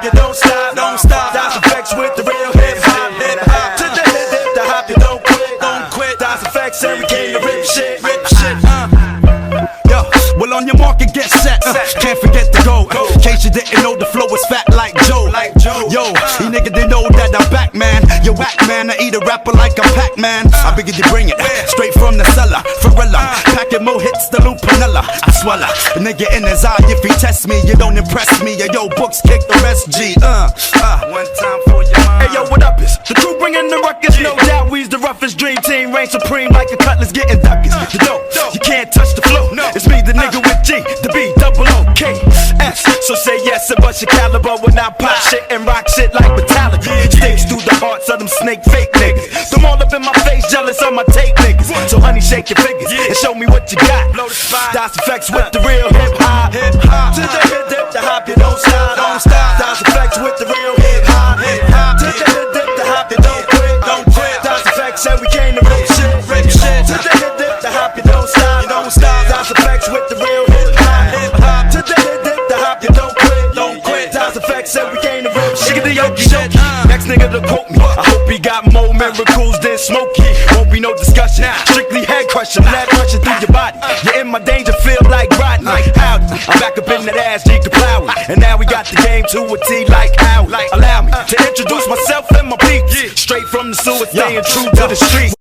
hop, you don't stop, don't stop. Das EFX with the real hip hop, hip hop. To the hip, the hop, you don't quit, don't quit. Das EFX, and we came to rip shit, rip shit. Yo, well on your market, get set. Can't forget to go. In case you didn't know, the flow is fat like Joe. Yo, you niggas didn't know that I'm back, man. You whack, man. I eat a rapper like I'm Pac-Man. I figured you bring it straight from the cellar. Ferrella, packing more hits than Lou Panella. I swallow a nigga in his eye. If he test me, you don't impress me. Yo, books kick the rest. G. One time for your mind. Hey yo, what up? It's the crew bringing the ruckus. No doubt we's the roughest dream team. Reign supreme like a cutlass getting duckers. You don't, you can't touch the flow. It's me, the nigga with G, the B, double O, K, S. So say yes and bust your caliber when I pop shit and rock shit like Metallica. Sticks through the hearts of them snake fake niggas. Them all up in my face, jealous of my tape niggas. So honey, shake your fingers and show me what you got. Das EFX with the real hip hop, hip hop. To the hip, dip, the hop, you don't stop, don't stop. Das EFX with the real hip hop, hip hop. To the hip, dip, the hop, you don't quit, don't quit. Das EFX and we came to rip shit, rip shit. To the hip, dip, the hop, you don't stop, don't stop. Das EFX with the real hip hop, hip hop. To the hip, dip, the hop, you don't quit, don't quit. Das EFX and we came to rip shit. Shiggity yoki shit. Next nigga to quote me. I hope he got more miracles than Smokey. Won't be no discussion. Strictly head crushing, blood rushing through your body. You're in my danger field like Rodney. Howdy, I'm back up in that ass, G Kaplowy. And now we got the game to a T like Howie. Allow me to introduce myself and my peeps. Straight from the sewer, staying true to the street.